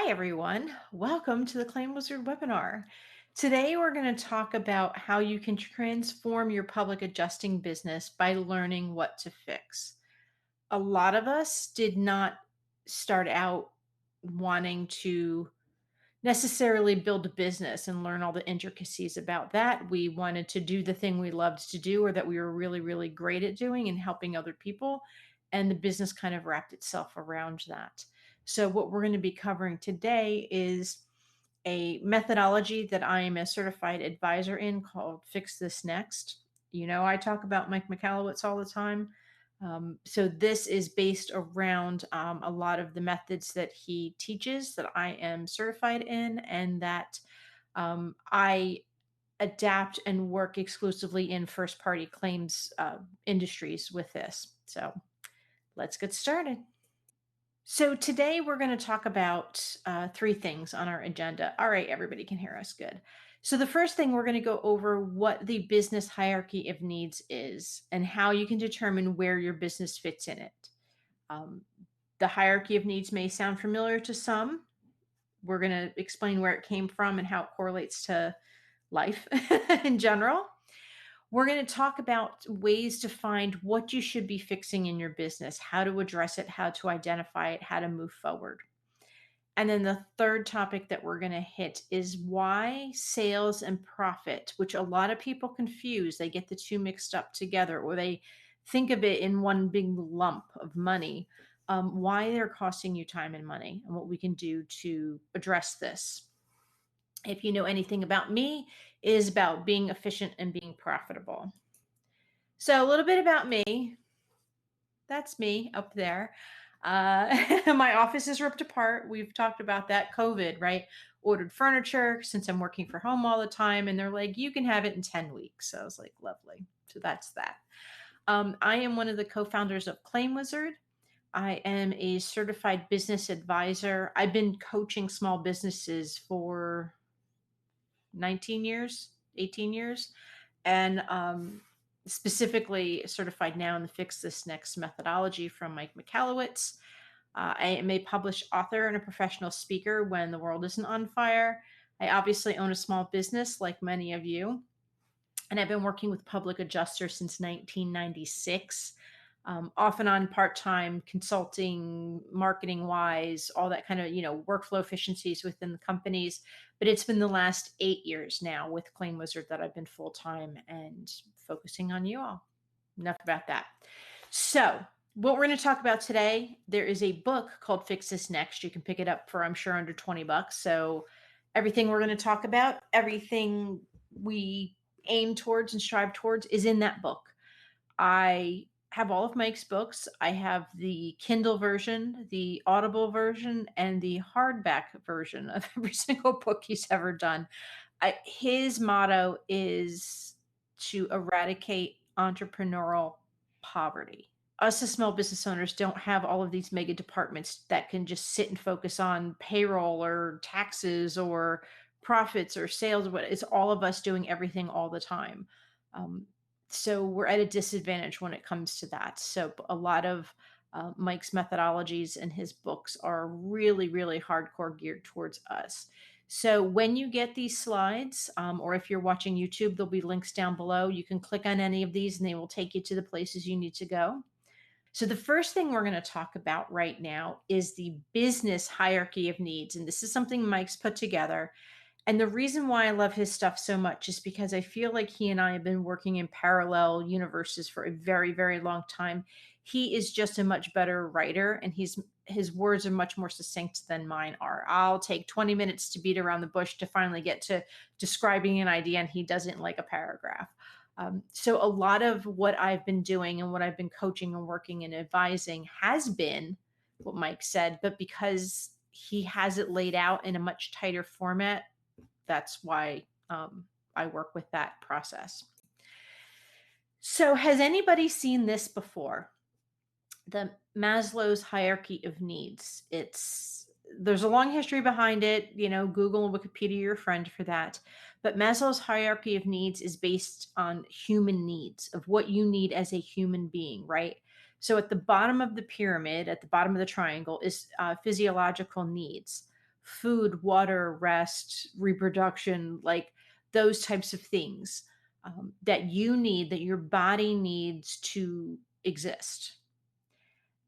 Hi, everyone. Welcome to the ClaimWizard webinar. Today, we're going to talk about how you can transform your public adjusting business by learning what to fix. A lot of us did not start out wanting to necessarily build a business and learn all the intricacies about that. We wanted to do the thing we loved to do or that we were really, really great at doing and helping other people. And the business kind of wrapped itself around that. So, what we're going to be covering today is a methodology that I am a certified advisor in called Fix This Next. I talk about Mike Michalowicz all the time. So this is based around a lot of the methods that he teaches that I am certified in, and that I adapt and work exclusively in first party claims industries with this. So let's get started. So today we're going to talk about three things on our agenda. All right, everybody can hear us good. So the first thing we're going to go over what the business hierarchy of needs is and how you can determine where your business fits in it. Um, the hierarchy of needs may sound familiar to some. We're going to explain where it came from and how it correlates to life in general. We're going to talk about ways to find what you should be fixing in your business, how to address it, how to identify it, how to move forward. And then the third topic that we're going to hit is why sales and profit, which a lot of people confuse. They get the two mixed up together, or they think of it in one big lump of money. Why they're costing you time and money, and what we can do to address this. If you know anything about me, it is about being efficient and being profitable. So a little bit about me. That's me up there. My office is ripped apart. We've talked about that. COVID, right? Ordered furniture since I'm working from home all the time. And they're like, you can have it in 10 weeks. So I was like, lovely. So that's that. I am one of the co-founders of ClaimWizard. I am a certified business advisor. I've been coaching small businesses for 19 years, 18 years, and specifically certified now in the Fix This Next methodology from Mike Michalowicz. I am a published author and a professional speaker when the world isn't on fire. I obviously own a small business like many of you, and I've been working with public adjusters since 1996. Off and on part-time consulting, marketing wise, all that kind of, workflow efficiencies within the companies. But it's been the last 8 years now with ClaimWizard that I've been full-time and focusing on you all. Enough about that. So what we're going to talk about today, there is a book called Fix This Next. You can pick it up for, I'm sure, under $20. So everything we're going to talk about, everything we aim towards and strive towards is in that book. I have all of Mike's books. I have the Kindle version, the Audible version, and the hardback version of every single book he's ever done. His motto is to eradicate entrepreneurial poverty. Us as small business owners don't have all of these mega departments that can just sit and focus on payroll or taxes or profits or sales. It's all of us doing everything all the time. So we're at a disadvantage when it comes to that. So a lot of Mike's methodologies and his books are really, really hardcore geared towards us. So when you get these slides, or if you're watching YouTube, there'll be links down below. You can click on any of these and they will take you to the places you need to go. So the first thing we're going to talk about right now is the business hierarchy of needs. And this is something Mike's put together. And the reason why I love his stuff so much is because I feel like he and I have been working in parallel universes for a very, very long time. He is just a much better writer, and his words are much more succinct than mine are. I'll take 20 minutes to beat around the bush to finally get to describing an idea, and he does it in like a paragraph. So a lot of what I've been doing and what I've been coaching and working and advising has been what Mike said, but because he has it laid out in a much tighter format, that's why I work with that process. So has anybody seen this before? The Maslow's hierarchy of needs. There's a long history behind it. Google and Wikipedia, your friend for that. But Maslow's hierarchy of needs is based on human needs, of what you need as a human being, right? So at the bottom of the pyramid, at the bottom of the triangle, is physiological needs. food, water, rest, reproduction, like those types of things that you need, that your body needs to exist.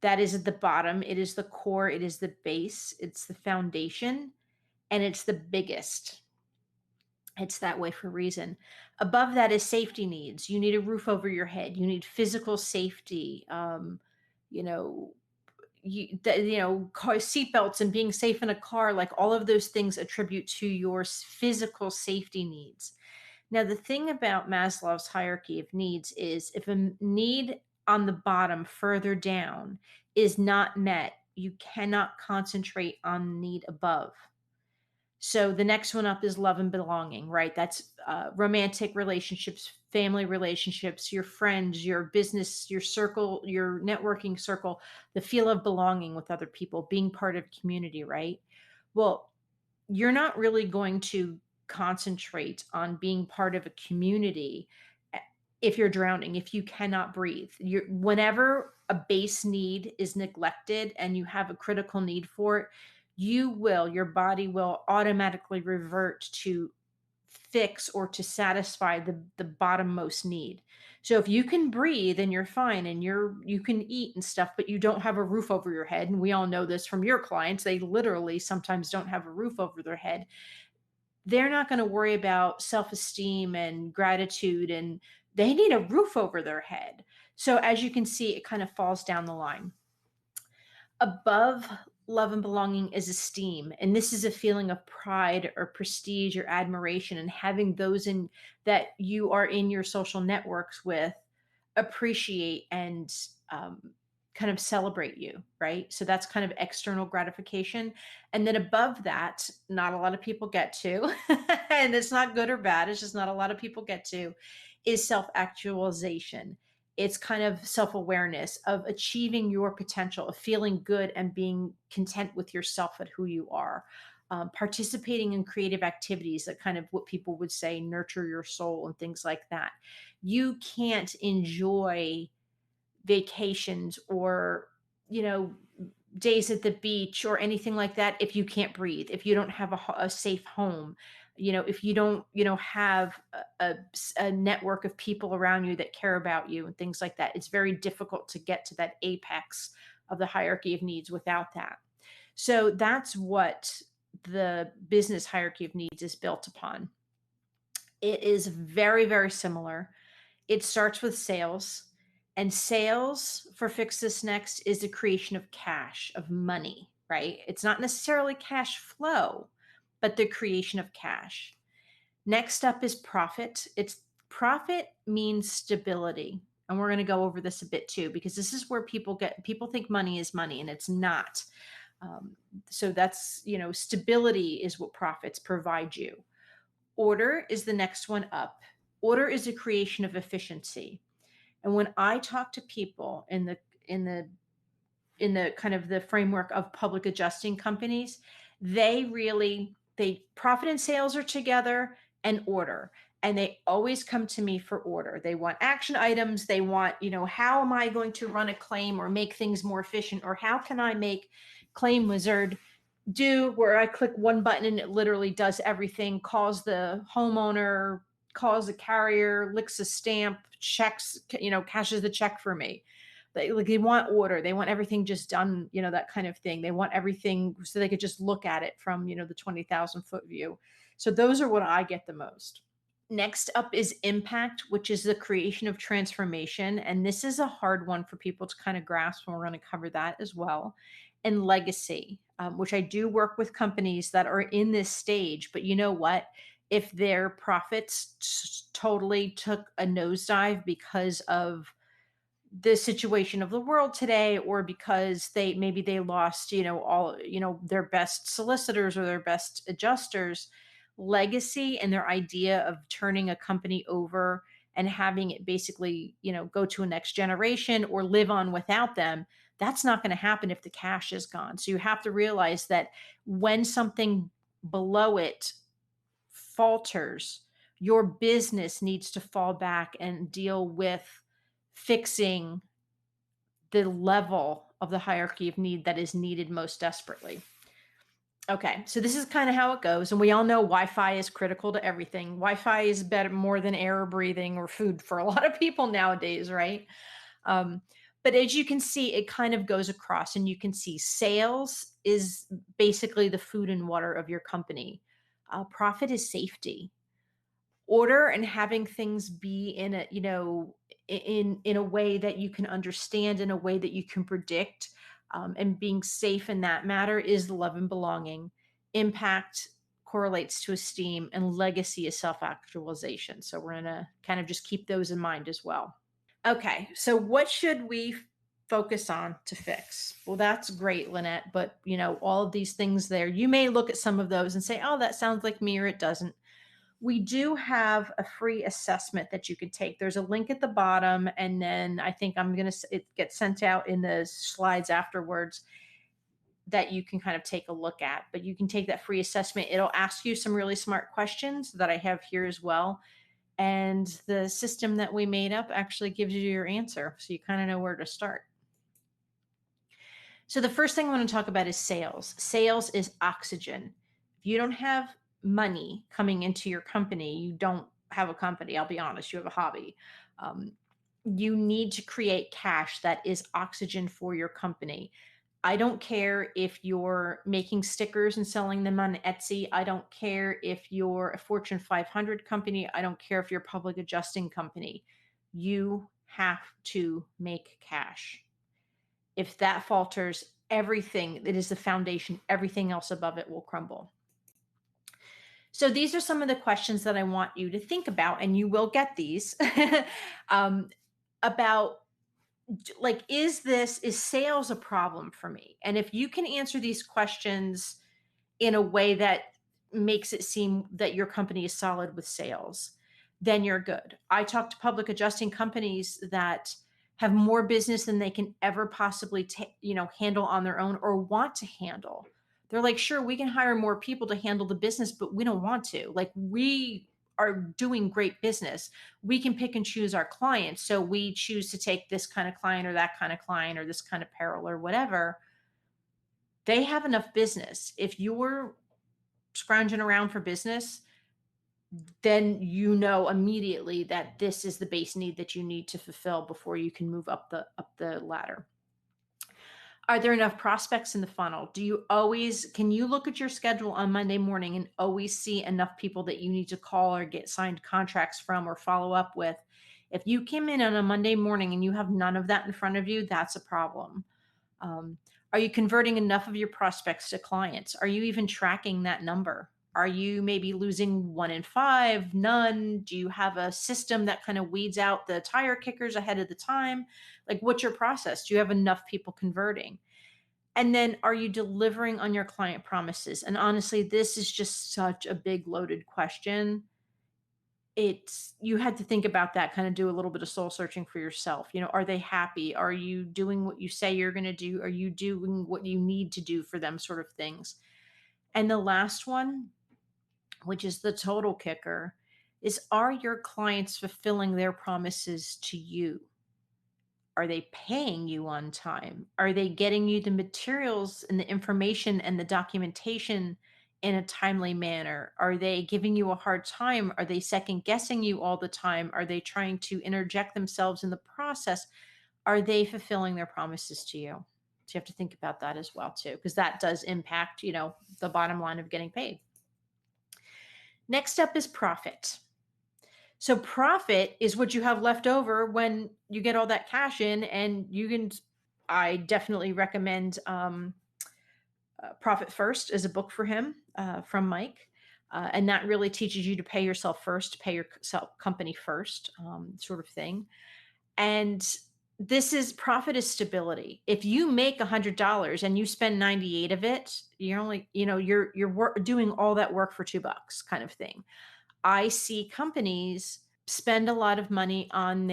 That is at the bottom. It is the core, it is the base, it's the foundation, and it's the biggest. It's that way for a reason. Above that is safety needs. You need a roof over your head. You need physical safety. You know, car seatbelts and being safe in a car. Like all of those things attribute to your physical safety needs. Now, the thing about Maslow's hierarchy of needs is if a need on the bottom, further down, is not met, you cannot concentrate on the need above. So the next one up is love and belonging, right? That's romantic relationships, family relationships, your friends, your business, your circle, your networking circle, the feel of belonging with other people, being part of a community, right? Well, you're not really going to concentrate on being part of a community if you're drowning, if you cannot breathe. Whenever a base need is neglected and you have a critical need for it, your body will automatically revert to fix or to satisfy the bottommost need. So if you can breathe and you're fine and you can eat and stuff, but you don't have a roof over your head, and we all know this from your clients, they literally sometimes don't have a roof over their head. They're not going to worry about self-esteem and gratitude, and they need a roof over their head. So as you can see, it kind of falls down the line. Above love and belonging is esteem, and this is a feeling of pride or prestige or admiration, and having those in that you are in your social networks with appreciate and kind of celebrate you, right? So that's kind of external gratification. And then above that, not a lot of people get to, and it's not good or bad, it's just not a lot of people get to, is self actualization. It's kind of self awareness of achieving your potential, of feeling good and being content with yourself at who you are. Participating in creative activities that kind of what people would say nurture your soul and things like that. You can't enjoy vacations or, you know, days at the beach or anything like that if you can't breathe, if you don't have a safe home, if you don't, have a network of people around you that care about you and things like that. It's very difficult to get to that apex of the hierarchy of needs without that. So that's what the business hierarchy of needs is built upon. It is very, very similar. It starts with sales, and sales for Fix This Next is the creation of cash, of money, right? It's not necessarily cash flow, but the creation of cash. Next up is profit. It's profit means stability. And we're going to go over this a bit too, because this is where people think money is money, and it's not. Um, so that's, stability is what profits provide you. Order is the next one up. Order is a creation of efficiency. And when I talk to people in the kind of the framework of public adjusting companies, they profit and sales are together, and order. And they always come to me for order. They want action items. They want, how am I going to run a claim or make things more efficient? Or how can I make ClaimWizard do where I click one button and it literally does everything, calls the homeowner, calls the carrier, licks a stamp, checks, cashes the check for me. They want order. They want everything just done, that kind of thing. They want everything so they could just look at it from, the 20,000-foot view. So those are what I get the most. Next up is impact, which is the creation of transformation. And this is a hard one for people to kind of grasp, and we're going to cover that as well. And legacy, which I do work with companies that are in this stage. But you know what? If their profits totally took a nosedive because of the situation of the world today, or because maybe they lost, all, their best solicitors or their best adjusters, legacy and their idea of turning a company over and having it basically, go to a next generation or live on without them, that's not going to happen if the cash is gone. So you have to realize that when something below it falters, your business needs to fall back and deal with fixing the level of the hierarchy of need that is needed most desperately. Okay, so this is kind of how it goes, and we all know Wi-Fi is critical to everything. Wi-Fi is better more than air or breathing or food for a lot of people nowadays, right? Um, but as you can see, it kind of goes across, and you can see sales is basically the food and water of your company. Profit is safety. Order and having things be in a, in a way that you can understand, in a way that you can predict, and being safe in that matter is love and belonging. Impact correlates to esteem, and legacy is self-actualization. So we're gonna kind of just keep those in mind as well. Okay, so what should we focus on to fix? Well, that's great, Lynette, but all of these things there, you may look at some of those and say, oh, that sounds like me, or it doesn't. We do have a free assessment that you could take. There's a link at the bottom, and then I think I'm going to, it gets sent out in the slides afterwards that you can kind of take a look at. But you can take that free assessment. It'll ask you some really smart questions that I have here as well. And the system that we made up actually gives you your answer. So you kind of know where to start. So the first thing I want to talk about is sales. Sales is oxygen. If you don't have money coming into your company, you don't have a company. I'll be honest, you have a hobby. Um, you need to create cash that is oxygen for your company. I don't care if you're making stickers and selling them on Etsy. I don't care if you're a Fortune 500 company. I don't care if you're a public adjusting company. You have to make cash. If that falters, everything that is the foundation, everything else above it will crumble. So these are some of the questions that I want you to think about, and you will get these um, about, like, is sales a problem for me? And if you can answer these questions in a way that makes it seem that your company is solid with sales, then you're good. I talk to public adjusting companies that have more business than they can ever possibly handle on their own or want to handle. They're like, sure, we can hire more people to handle the business, but we don't want to. Like, we are doing great business. We can pick and choose our clients. So we choose to take this kind of client or that kind of client or this kind of peril or whatever. They have enough business. If you're scrounging around for business, then you know immediately that this is the base need that you need to fulfill before you can move up the ladder. Are there enough prospects in the funnel? Can you look at your schedule on Monday morning and always see enough people that you need to call or get signed contracts from or follow up with? If you came in on a Monday morning and you have none of that in front of you, that's a problem. Um, are you converting enough of your prospects to clients? Are you even tracking that number? Are you maybe losing one in five, none? Do you have a system that kind of weeds out the tire kickers ahead of the time? Like, what's your process? Do you have enough people converting? And then, are you delivering on your client promises? And honestly, this is just such a big loaded question. You had to think about that, kind of do a little bit of soul searching for yourself. Are they happy? Are you doing what you say you're going to do? Are you doing what you need to do for them, sort of things? And the last one, which is the total kicker, is, are your clients fulfilling their promises to you? Are they paying you on time? Are they getting you the materials and the information and the documentation in a timely manner? Are they giving you a hard time? Are they second guessing you all the time? Are they trying to interject themselves in the process? Are they fulfilling their promises to you? So you have to think about that as well too, because that does impact, the bottom line of getting paid. Next up is profit. So profit is what you have left over when you get all that cash in, and I definitely recommend Profit First as a book for him, from Mike. And that really teaches you to pay yourself first, to pay your company first, sort of thing. And profit is stability. If you make $100 and you spend 98 of it, you're only, you're doing all that work for $2 kind of thing. I see companies spend a lot of money on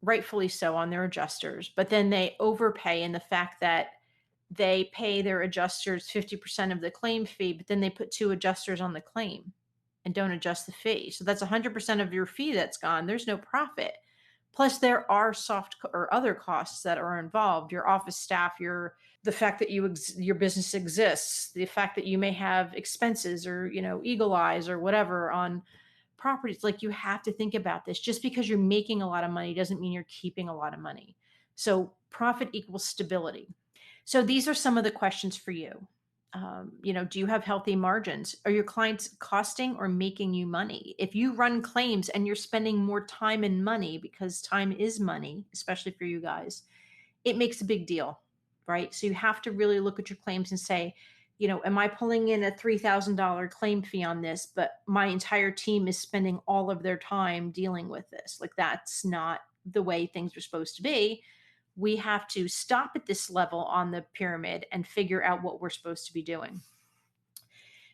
rightfully so, on their adjusters, but then they overpay in the fact that they pay their adjusters 50% of the claim fee, but then they put two adjusters on the claim and don't adjust the fee. So that's 100% of your fee that's gone. There's no profit. Plus, there are or other costs that are involved. Your office staff, the fact that your business exists, the fact that you may have expenses or eagle eyes or whatever on properties. Like, you have to think about this. Just because you're making a lot of money doesn't mean you're keeping a lot of money. So profit equals stability. So these are some of the questions for you. Do you have healthy margins? Are your clients costing or making you money? If you run claims and you're spending more time and money, because time is money, especially for you guys, it makes a big deal, right? So you have to really look at your claims and say, am I pulling in a $3,000 claim fee on this, but my entire team is spending all of their time dealing with this? Like, that's not the way things are supposed to be. We have to stop at this level on the pyramid and figure out what we're supposed to be doing.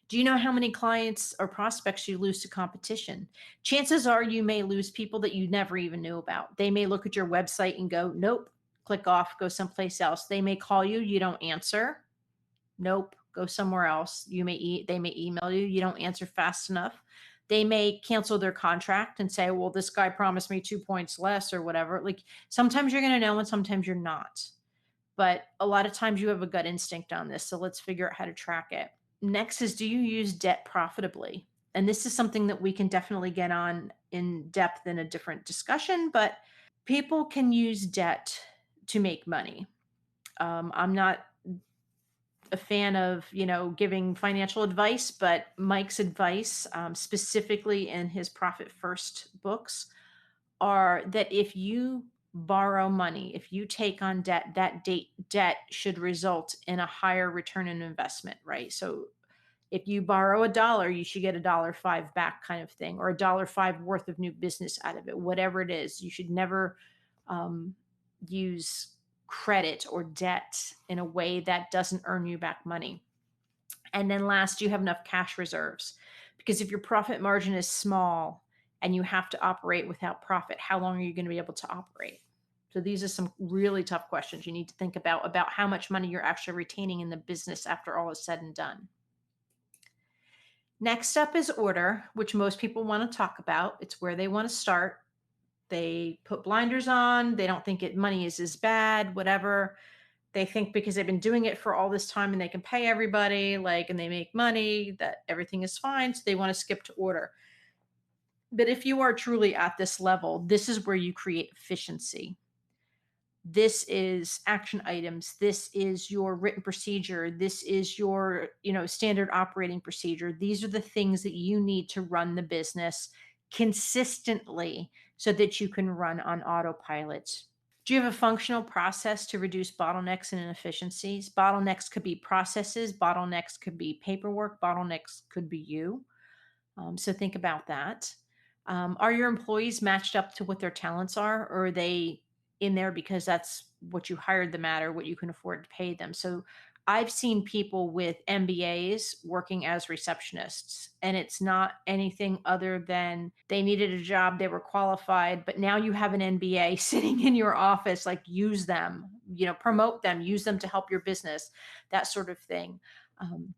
Do you know how many clients or prospects you lose to competition? Chances are you may lose people that you never even knew about. They may look at your website and go, nope, click off, go someplace else. They may call you, you don't answer. Nope, go somewhere else. They may email you, you don't answer fast enough. They may cancel their contract and say, well, this guy promised me 2 points less or whatever. Like, sometimes you're going to know and sometimes you're not. But a lot of times you have a gut instinct on this. So let's figure out how to track it. Next is, do you use debt profitably? And this is something that we can definitely get on in depth in a different discussion, but people can use debt to make money. I'm not a fan of, giving financial advice, but Mike's advice, specifically in his Profit First books, are that if you borrow money, if you take on debt, debt should result in a higher return on investment, right? So if you borrow $1, you should get $1.05 back, kind of thing, or $1.05 worth of new business out of it, whatever it is. You should never um, use credit or debt in a way that doesn't earn you back money. And then last, you have enough cash reserves. Because if your profit margin is small and you have to operate without profit, how long are you going to be able to operate? So these are some really tough questions you need to think about how much money you're actually retaining in the business after all is said and done. Next up is order, which most people want to talk about. It's where they want to start. They put blinders on. They don't think money is as bad, whatever. They think because they've been doing it for all this time and they can pay everybody, and they make money, that everything is fine. So they want to skip to order. But if you are truly at this level, this is where you create efficiency. This is action items. This is your written procedure. This is your, standard operating procedure. These are the things that you need to run the business consistently so that you can run on autopilot. Do you have a functional process to reduce bottlenecks and inefficiencies? Bottlenecks could be processes, bottlenecks could be paperwork, bottlenecks could be you. So think about that. Are your employees matched up to what their talents are, or are they in there because that's what you hired them at or what you can afford to pay them? So I've seen people with MBAs working as receptionists, and it's not anything other than they needed a job, they were qualified, but now you have an MBA sitting in your office. Like, use them, promote them, use them to help your business, that sort of thing. Um,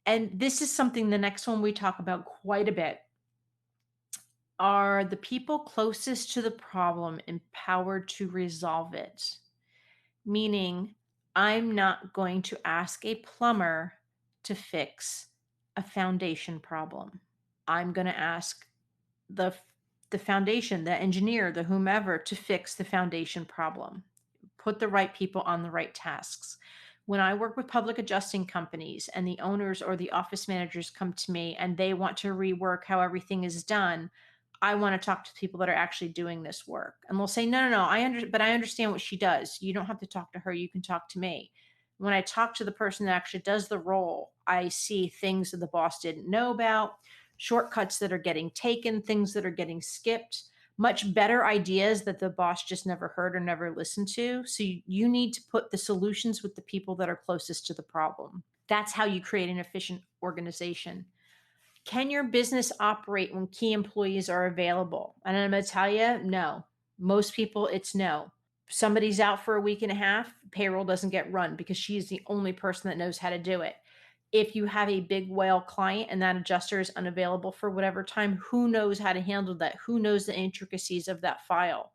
and this is something, the next one we talk about quite a bit. Are the people closest to the problem empowered to resolve it? Meaning, I'm not going to ask a plumber to fix a foundation problem. I'm going to ask the the foundation, the engineer, the whomever, to fix the foundation problem. Put the right people on the right tasks. When I work with public adjusting companies and the owners or the office managers come to me and they want to rework how everything is done, I want to talk to people that are actually doing this work. And they'll say, no, no, no, but I understand what she does. You don't have to talk to her. You can talk to me. When I talk to the person that actually does the role, I see things that the boss didn't know about, shortcuts that are getting taken, things that are getting skipped, much better ideas that the boss just never heard or never listened to. So you need to put the solutions with the people that are closest to the problem. That's how you create an efficient organization. Can your business operate when key employees are available? And I'm going to tell you, no. Most people, it's no. Somebody's out for a week and a half, payroll doesn't get run because she's the only person that knows how to do it. If you have a big whale client and that adjuster is unavailable for whatever time, who knows how to handle that? Who knows the intricacies of that file?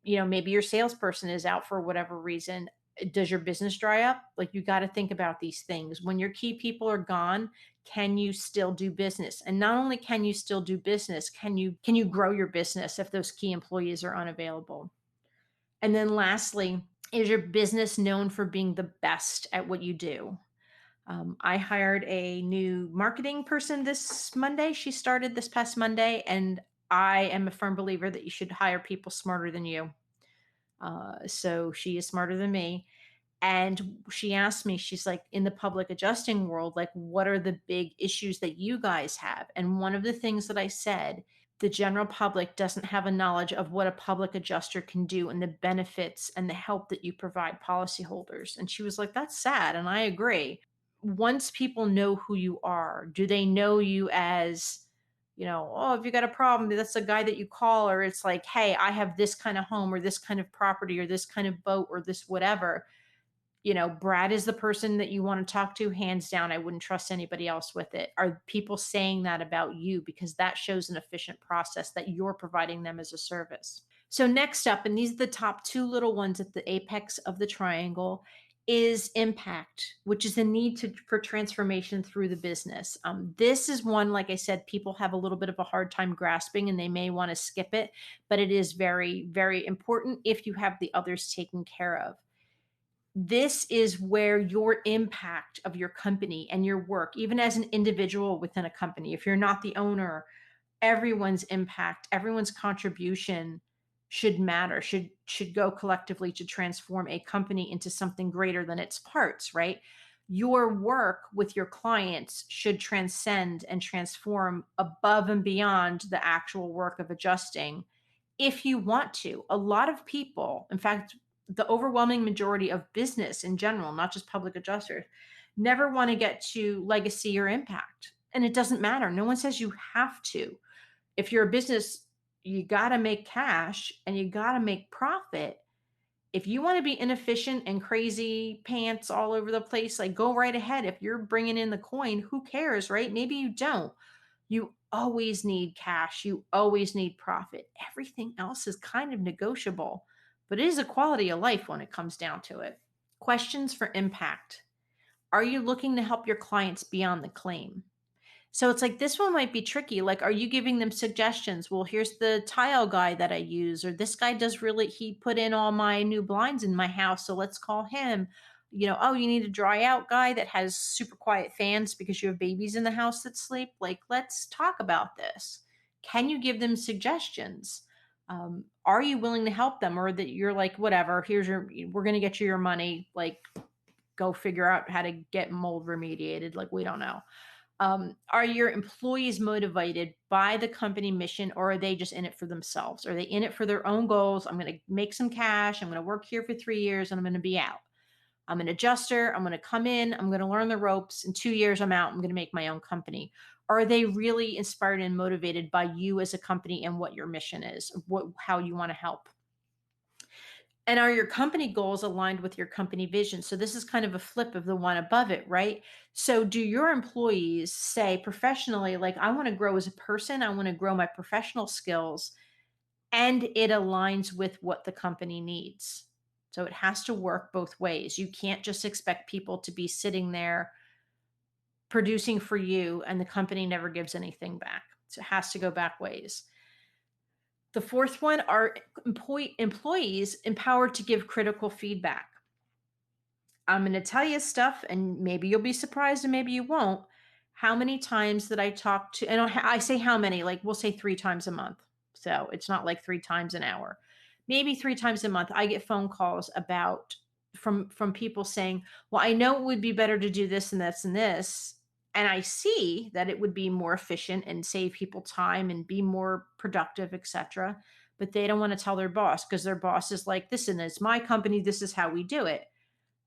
Maybe your salesperson is out for whatever reason. Does your business dry up? Like, you got to think about these things. When your key people are gone, can you still do business? And not only can you still do business, can you grow your business if those key employees are unavailable? And then lastly, is your business known for being the best at what you do? I hired a new marketing person this Monday. She started this past Monday, and I am a firm believer that you should hire people smarter than you. So she is smarter than me. And she asked me, she's like, in the public adjusting world, like, what are the big issues that you guys have? And one of the things that I said, the general public doesn't have a knowledge of what a public adjuster can do and the benefits and the help that you provide policyholders. And she was like, that's sad. And I agree. Once people know who you are, do they know you as, oh, if you got a problem, that's the guy that you call, or it's like, hey, I have this kind of home or this kind of property or this kind of boat or this whatever. Brad is the person that you want to talk to, hands down. I wouldn't trust anybody else with it. Are people saying that about you? Because that shows an efficient process that you're providing them as a service. So, next up, and these are the top two little ones at the apex of the triangle, is impact, which is the need for transformation through the business. This is one, like I said, people have a little bit of a hard time grasping and they may want to skip it, but it is very, very important if you have the others taken care of. This is where your impact of your company and your work, even as an individual within a company, if you're not the owner, everyone's impact, everyone's contribution should matter, should go collectively to transform a company into something greater than its parts, right? Your work with your clients should transcend and transform above and beyond the actual work of adjusting if you want to. A lot of people, in fact, the overwhelming majority of business in general, not just public adjusters, never want to get to legacy or impact. And it doesn't matter. No one says you have to. If you're a business, you got to make cash and you got to make profit. If you want to be inefficient and crazy pants all over the place, like, go right ahead. If you're bringing in the coin, who cares, right? Maybe you don't. You always need cash. You always need profit. Everything else is kind of negotiable, but it is a quality of life when it comes down to it. Questions for impact. Are you looking to help your clients beyond the claim? So it's like, this one might be tricky. Like, are you giving them suggestions? Well, here's the tile guy that I use, or this guy he put in all my new blinds in my house. So let's call him. Oh, you need a dry out guy that has super quiet fans because you have babies in the house that sleep. Like, let's talk about this. Can you give them suggestions? Are you willing to help them, or that you're like, whatever, we're going to get you your money. Like, go figure out how to get mold remediated. Like, we don't know. Are your employees motivated by the company mission, or are they just in it for themselves? Are they in it for their own goals? I'm going to make some cash. I'm going to work here for 3 years and I'm going to be out. I'm an adjuster. I'm going to come in. I'm going to learn the ropes. In 2 years, I'm out. I'm going to make my own company. Are they really inspired and motivated by you as a company and what your mission is, how you want to help? And are your company goals aligned with your company vision? So this is kind of a flip of the one above it, right? So do your employees say professionally, like, I want to grow as a person, I want to grow my professional skills, and it aligns with what the company needs? So it has to work both ways. You can't just expect people to be sitting there producing for you and the company never gives anything back. So it has to go back ways. The fourth one are employees empowered to give critical feedback. I'm going to tell you stuff, and maybe you'll be surprised and maybe you won't. How many times that I talk to, and I say how many, like, we'll say 3 times a month. So it's not like 3 times an hour. Maybe 3 times a month, I get phone calls from people saying, well, I know it would be better to do this and this and this. And I see that it would be more efficient and save people time and be more productive, etc. But they don't want to tell their boss because their boss is like, listen, it's my company. This is how we do it.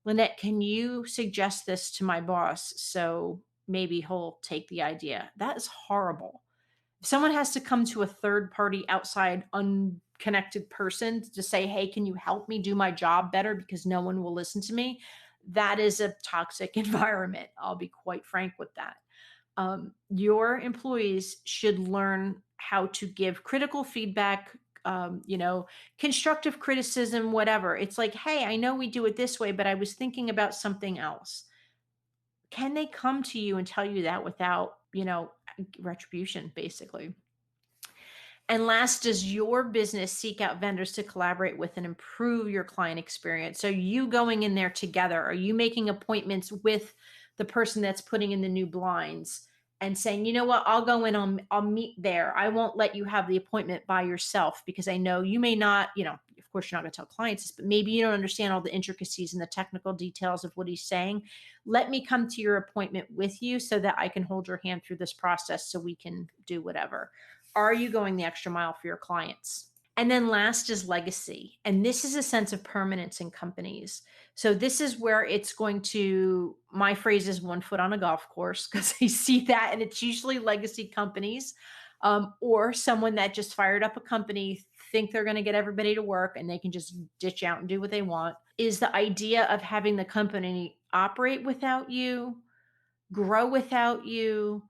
Lynette, can you suggest this to my boss so maybe he'll take the idea? That is horrible. If someone has to come to a third party, outside, unconnected person to say, hey, can you help me do my job better because no one will listen to me? That is a toxic environment. I'll be quite frank with that. Your employees should learn how to give critical feedback, constructive criticism, whatever. It's like, hey, I know we do it this way, but I was thinking about something else. Can they come to you and tell you that without, retribution, basically? And last, does your business seek out vendors to collaborate with and improve your client experience? So, you going in there together, are you making appointments with the person that's putting in the new blinds and saying, you know what, I'll go in, I'll meet there. I won't let you have the appointment by yourself because I know you may not, of course, you're not going to tell clients this, but maybe you don't understand all the intricacies and the technical details of what he's saying. Let me come to your appointment with you so that I can hold your hand through this process so we can do whatever. Are you going the extra mile for your clients? And then last is legacy. And this is a sense of permanence in companies. So this is where it's going to, my phrase is one foot on a golf course, because I see that. And it's usually legacy companies, or someone that just fired up a company, think they're going to get everybody to work and they can just ditch out and do what they want, is the idea of having the company operate without you, grow without you,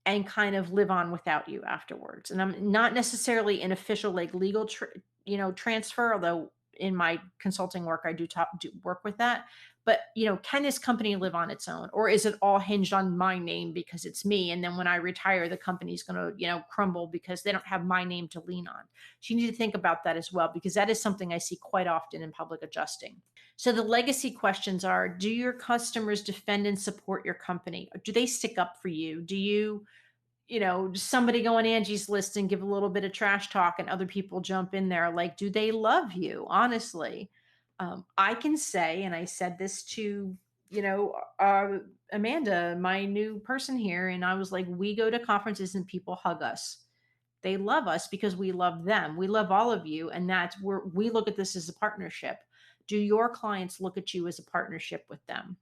and kind of live on without you afterwards. And I'm not necessarily an official like legal transfer, although in my consulting work I do work with that. But can this company live on its own, or is it all hinged on my name because it's me? And then when I retire, the company's going to crumble because they don't have my name to lean on. So you need to think about that as well, because that is something I see quite often in public adjusting. So the legacy questions are: do your customers defend and support your company? Do they stick up for you? Do you somebody go on Angie's List and give a little bit of trash talk and other people jump in there? Like, do they love you? Honestly, I can say, and I said this to, Amanda, my new person here, and I was like, we go to conferences and people hug us. They love us because we love them. We love all of you. And that's where we look at this as a partnership. Do your clients look at you as a partnership with them?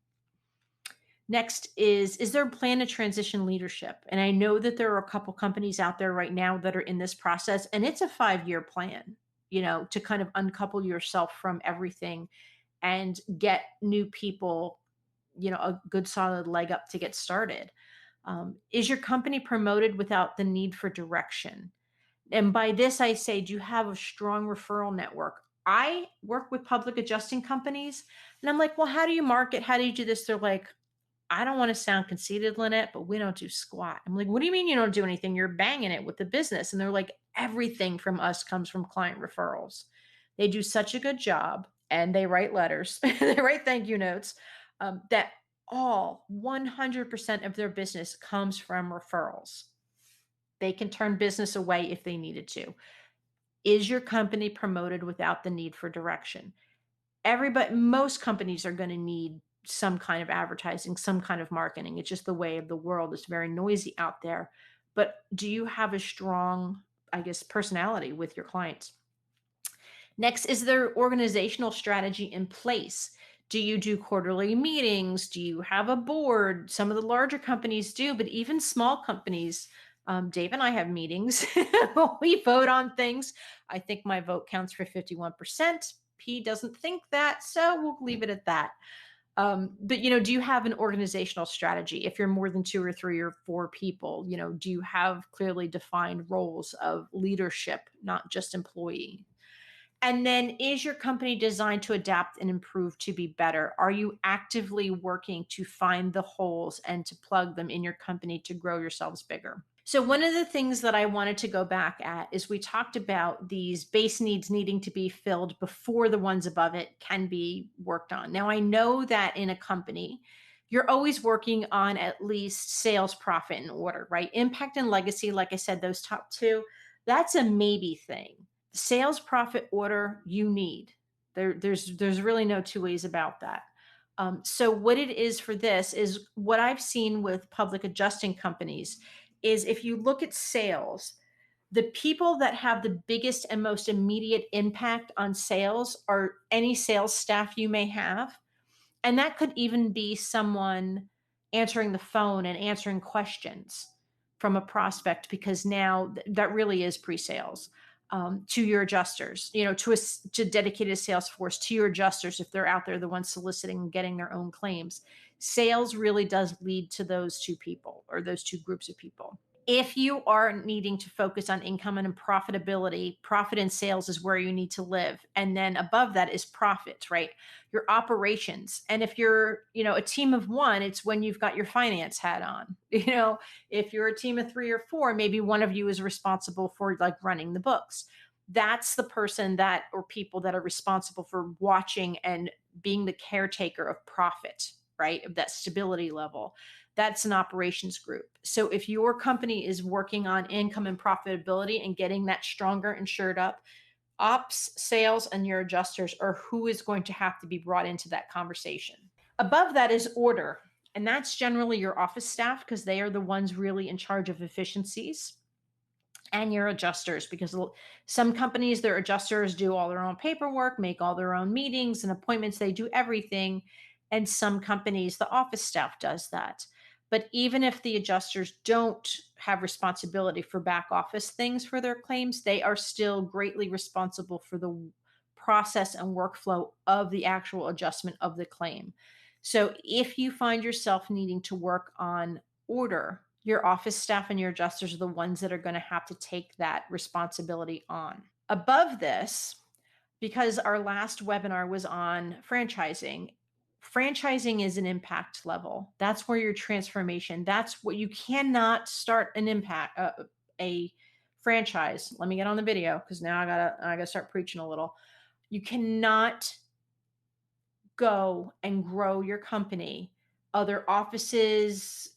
Next is there a plan to transition leadership? And I know that there are a couple companies out there right now that are in this process, and it's a 5-year plan, to kind of uncouple yourself from everything and get new people, a good solid leg up to get started. Is your company promoted without the need for direction? And by this, I say, do you have a strong referral network? I work with public adjusting companies, and I'm like, well, how do you market? How do you do this? They're like, I don't want to sound conceited, Lynette, but we don't do squat. I'm like, what do you mean you don't do anything? You're banging it with the business. And they're like, everything from us comes from client referrals. They do such a good job, and they write letters, they write thank you notes, that all 100% of their business comes from referrals. They can turn business away if they needed to. Is your company promoted without the need for direction? Most companies are going to need some kind of advertising, some kind of marketing. It's just the way of the world. It's very noisy out there. But do you have a strong, I guess, personality with your clients? Next, is there organizational strategy in place? Do you do quarterly meetings? Do you have a board? Some of the larger companies do, but even small companies, Dave and I have meetings. We vote on things. I think my vote counts for 51%. P doesn't think that, so we'll leave it at that. But do you have an organizational strategy? If you're more than 2 or 3 or 4 people, do you have clearly defined roles of leadership, not just employee? And then, is your company designed to adapt and improve to be better? Are you actively working to find the holes and to plug them in your company to grow yourselves bigger? So, one of the things that I wanted to go back at is we talked about these base needs needing to be filled before the ones above it can be worked on. Now, I know that in a company, you're always working on at least sales, profit, and order, right? Impact and legacy, like I said, those top two, that's a maybe thing. Sales, profit, order, you need. There's really no two ways about that. So what it is for this is what I've seen with public adjusting companies is, if you look at sales, the people that have the biggest and most immediate impact on sales are any sales staff you may have. And that could even be someone answering the phone and answering questions from a prospect, because now that really is pre-sales, to your adjusters, to dedicated sales force, to your adjusters, if they're out there, the ones soliciting and getting their own claims. Sales really does lead to those two people, or those two groups of people. If you are needing to focus on income and profitability, profit and sales is where you need to live. And then above that is profit, right? Your operations. And if you're, a team of one, it's when you've got your finance hat on. If you're a team of three or four, maybe one of you is responsible for like running the books. That's the person that or people that are responsible for watching and being the caretaker of profit, right? Of that stability level. That's an operations group. So if your company is working on income and profitability and getting that stronger and shored up, ops, sales, and your adjusters are who is going to have to be brought into that conversation. Above that is order. And that's generally your office staff because they are the ones really in charge of efficiencies, and your adjusters, because some companies, their adjusters do all their own paperwork, make all their own meetings and appointments, they do everything. And some companies, the office staff does that. But even if the adjusters don't have responsibility for back office things for their claims, they are still greatly responsible for the process and workflow of the actual adjustment of the claim. So if you find yourself needing to work on order, your office staff and your adjusters are the ones that are going to have to take that responsibility on. Above this, because our last webinar was on franchising, franchising is an impact level. That's where your transformation, that's what you cannot start an impact, a franchise. Let me get on the video because now I gotta start preaching a little. You cannot go and grow your company, other offices,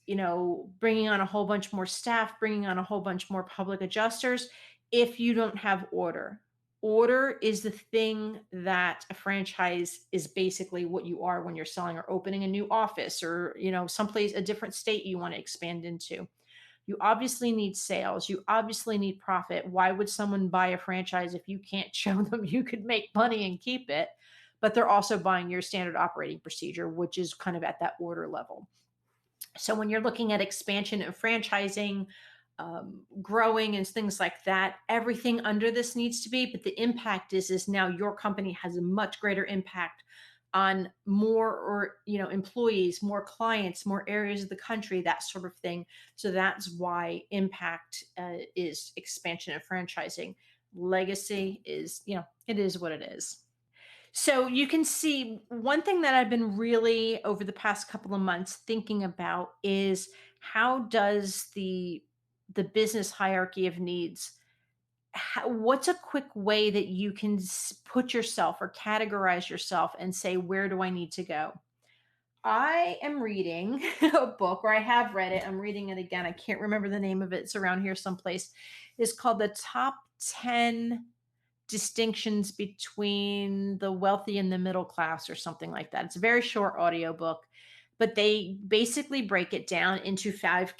bringing on a whole bunch more staff, bringing on a whole bunch more public adjusters, if you don't have order. Order is the thing that a franchise is basically what you are when you're selling or opening a new office or, someplace, a different state you want to expand into. You obviously need sales. You obviously need profit. Why would someone buy a franchise if you can't show them you could make money and keep it? But they're also buying your standard operating procedure, which is kind of at that order level. So when you're looking at expansion and franchising, growing and things like that, everything under this needs to be. But the impact is now your company has a much greater impact on more or employees, more clients, more areas of the country, that sort of thing. So that's why impact is expansion and franchising. Legacy is it is what it is. So you can see one thing that I've been really over the past couple of months thinking about is how does the business hierarchy of needs, what's a quick way that you can put yourself or categorize yourself and say, where do I need to go? I am reading a book, or I have read it. I'm reading it again. I can't remember the name of it. It's around here someplace. It's called The Top 10 Distinctions Between the Wealthy and the Middle Class, or something like that. It's a very short audiobook, but they basically break it down into five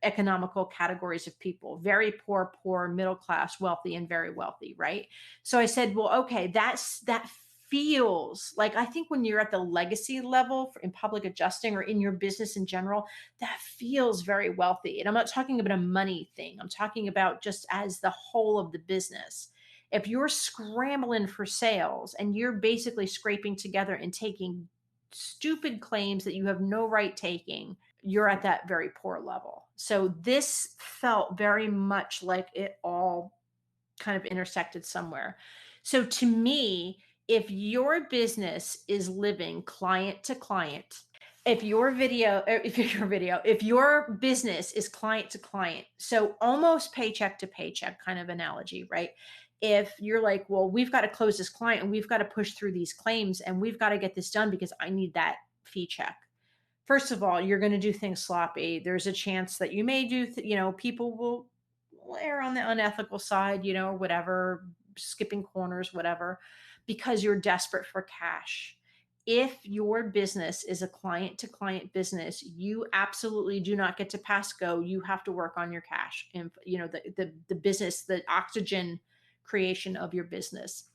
economical categories of people: very poor, poor, middle class, wealthy, and very wealthy, right? So I said, well, okay, that feels like, I think when you're at the legacy level in public adjusting or in your business in general, that feels very wealthy. And I'm not talking about a money thing. I'm talking about just as the whole of the business. If you're scrambling for sales and you're basically scraping together and taking stupid claims that you have no right taking, you're at that very poor level. So this felt very much like it all kind of intersected somewhere. So to me, if your business is living client to client, if your business is client to client, so almost paycheck to paycheck kind of analogy, right? If you're like, well, we've got to close this client and we've got to push through these claims and we've got to get this done because I need that fee check. First of all, you're going to do things sloppy. There's a chance that you may do, people will err on the unethical side, or whatever, skipping corners, whatever, because you're desperate for cash. If your business is a client to client business, you absolutely do not get to pass go. You have to work on your cash and, the business, the oxygen creation of your business.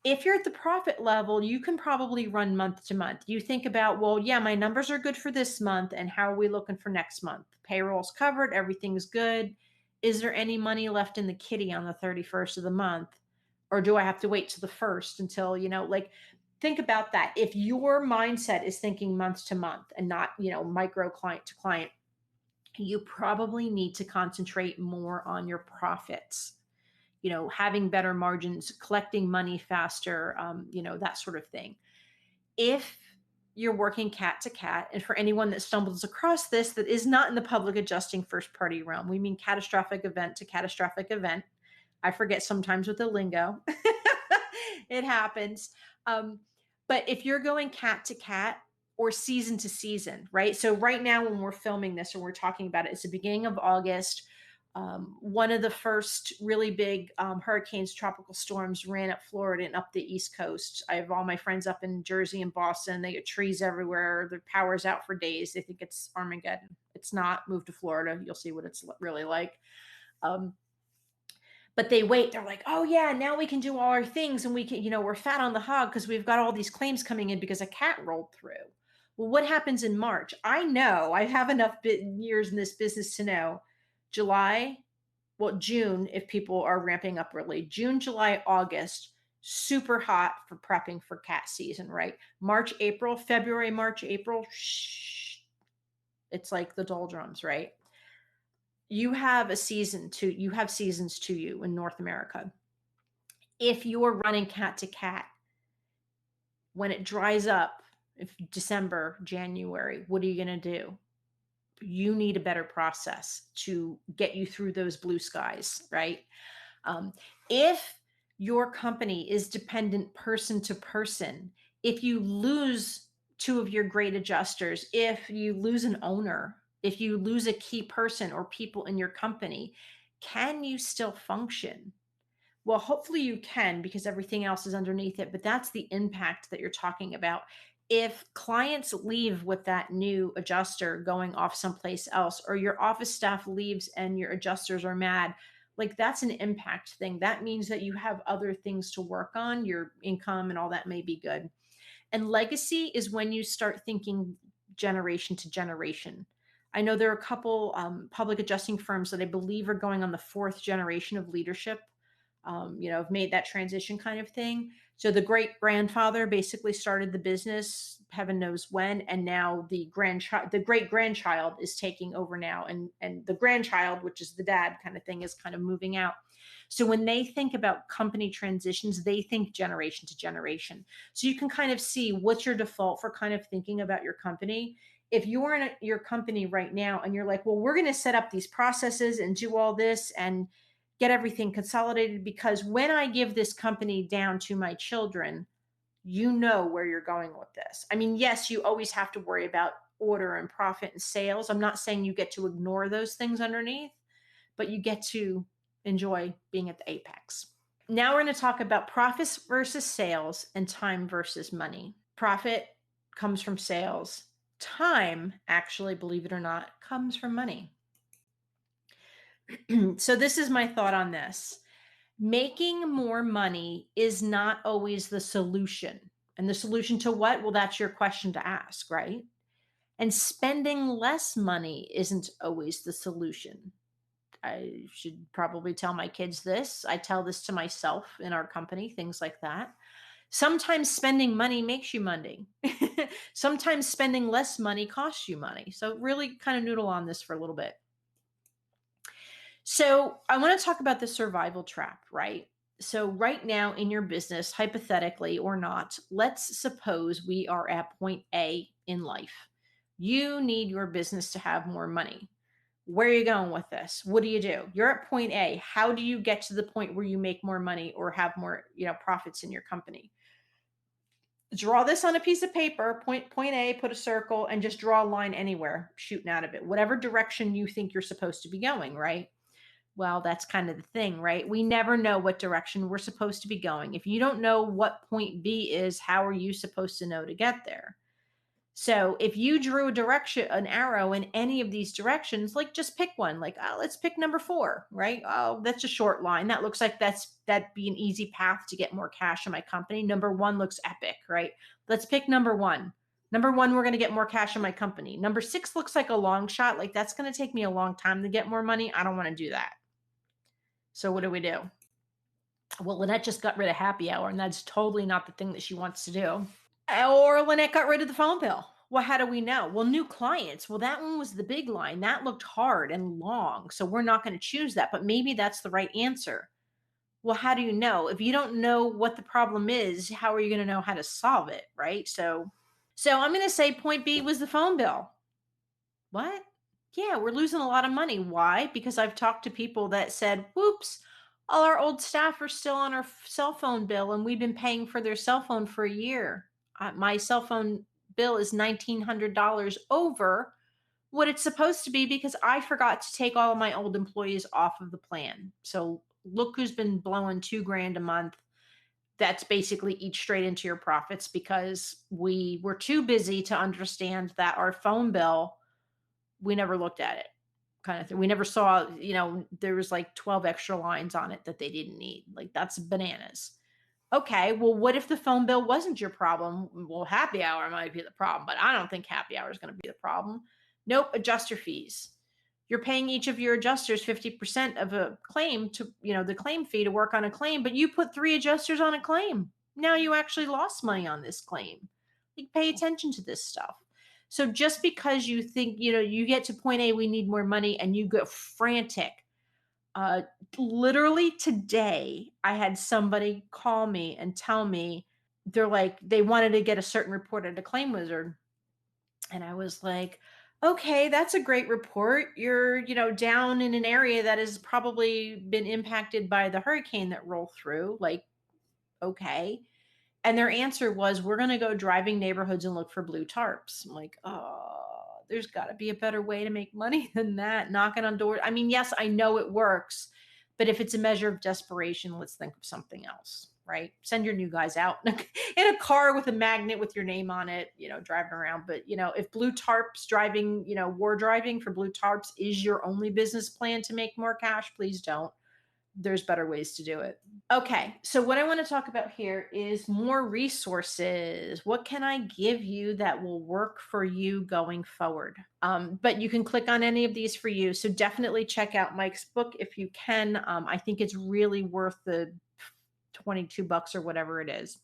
If you're at the profit level, you can probably run month to month. You think about, well, yeah, my numbers are good for this month. And how are we looking for next month? Payroll's covered. Everything's good. Is there any money left in the kitty on the 31st of the month? Or do I have to wait to the first until, think about that. If your mindset is thinking month to month and not, micro client to client, You probably need to concentrate more on your profits, having better margins, collecting money faster, that sort of thing. If you're working cat to cat, and for anyone that stumbles across this that is not in the public adjusting first party realm, we mean catastrophic event to catastrophic event. I forget sometimes with the lingo. It happens. Um, but if you're going cat to cat or season to season, right? So right now when we're filming this or we're talking about it, it's the beginning of August. One of the first really big hurricanes, tropical storms ran up Florida and up the East Coast. I have all my friends up in Jersey and Boston. They get trees everywhere. Their power's out for days. They think it's Armageddon. It's not. Move to Florida. You'll see what it's really like. Um, but they wait. They're like, oh yeah, now we can do all our things, and we can, we're fat on the hog because we've got all these claims coming in because a cat rolled through. Well, what happens in March? I know I have enough years in this business to know July, well, June, if people are ramping up early, June, July, August, super hot for prepping for cat season, right? March, April, February, March, April, shh, it's like the doldrums, right? You have seasons to you in North America. If you're running cat to cat, when it dries up, if December, January, what are you going to do? You need a better process to get you through those blue skies, right? If your company is dependent person to person, if you lose two of your great adjusters, if you lose an owner, if you lose a key person or people in your company, can you still function? Well, hopefully you can because everything else is underneath it, but that's the impact that you're talking about. If clients leave with that new adjuster going off someplace else, or your office staff leaves and your adjusters are mad, like that's an impact thing. That means that you have other things to work on, your income and all that may be good. And legacy is when you start thinking generation to generation. I know there are a couple public adjusting firms that I believe are going on the fourth generation of leadership, have made that transition kind of thing. So the great grandfather basically started the business, heaven knows when, and now the great grandchild is taking over now, and the grandchild, which is the dad kind of thing, is kind of moving out. So when they think about company transitions, they think generation to generation. So you can kind of see what's your default for kind of thinking about your company. If you're in your company right now and you're like, well, we're going to set up these processes and do all this and get everything consolidated because when I give this company down to my children, you know where you're going with this. I mean, yes, you always have to worry about order and profit and sales. I'm not saying you get to ignore those things underneath, but you get to enjoy being at the apex. Now we're going to talk about profits versus sales and time versus money. Profit comes from sales. Time, actually, believe it or not, comes from money. So this is my thought on this. Making more money is not always the solution. And the solution to what? Well, that's your question to ask, right? And spending less money isn't always the solution. I should probably tell my kids this. I tell this to myself in our company, things like that. Sometimes spending money makes you money. Sometimes spending less money costs you money. So really kind of noodle on this for a little bit. So I want to talk about the survival trap, right? So right now in your business, hypothetically or not, let's suppose we are at point A in life. You need your business to have more money. Where are you going with this? What do? You're at point A. How do you get to the point where you make more money or have more, profits in your company? Draw this on a piece of paper, point A, put a circle, and just draw a line anywhere, shooting out of it, whatever direction you think you're supposed to be going, right? Well, that's kind of the thing, right? We never know what direction we're supposed to be going. If you don't know what point B is, how are you supposed to know to get there? So if you drew an arrow in any of these directions, like just pick one, like, oh, let's pick number 4, right? Oh, that's a short line. That looks like that'd be an easy path to get more cash in my company. Number 1 looks epic, right? Let's pick number 1. Number 1, we're going to get more cash in my company. Number 6 looks like a long shot. Like that's going to take me a long time to get more money. I don't want to do that. So what do we do? Well, Lynette just got rid of happy hour, and that's totally not the thing that she wants to do. Or Lynette got rid of the phone bill. Well, how do we know? Well, new clients. Well, that one was the big line. That looked hard and long. So we're not going to choose that, but maybe that's the right answer. Well, how do you know? If you don't know what the problem is, how are you going to know how to solve it? Right. So I'm going to say point B was the phone bill. What? Yeah, we're losing a lot of money. Why? Because I've talked to people that said, whoops, all our old staff are still on our cell phone bill and we've been paying for their cell phone for a year. My cell phone bill is $1,900 over what it's supposed to be because I forgot to take all of my old employees off of the plan. So look who's been blowing 2 grand a month. That's basically eat straight into your profits because we were too busy to understand that our phone bill, we never looked at it, kind of thing. We never saw, there was like 12 extra lines on it that they didn't need. Like, that's bananas. Okay, well, what if the phone bill wasn't your problem? Well, happy hour might be the problem, but I don't think happy hour is going to be the problem. Nope, adjuster fees. You're paying each of your adjusters 50% of a claim to, the claim fee to work on a claim, but you put 3 adjusters on a claim. Now you actually lost money on this claim. Like, pay attention to this stuff. So just because you think, you get to point A, we need more money, and you go frantic. Uh, Literally today, I had somebody call me and tell me they're like, they wanted to get a certain report at a ClaimWizard. And I was like, okay, that's a great report. You're, down in an area that has probably been impacted by the hurricane that rolled through. Like, okay. And their answer was, we're going to go driving neighborhoods and look for blue tarps. I'm like, oh, there's got to be a better way to make money than that. Knocking on doors. I mean, yes, I know it works, but if it's a measure of desperation, let's think of something else, right? Send your new guys out in a car with a magnet with your name on it, driving around. But, if blue tarps driving, war driving for blue tarps is your only business plan to make more cash, please don't. There's better ways to do it. Okay, so what I want to talk about here is more resources. What can I give you that will work for you going forward? But you can click on any of these for you. So definitely check out Mike's book if you can. I think it's really worth the $22 or whatever it is.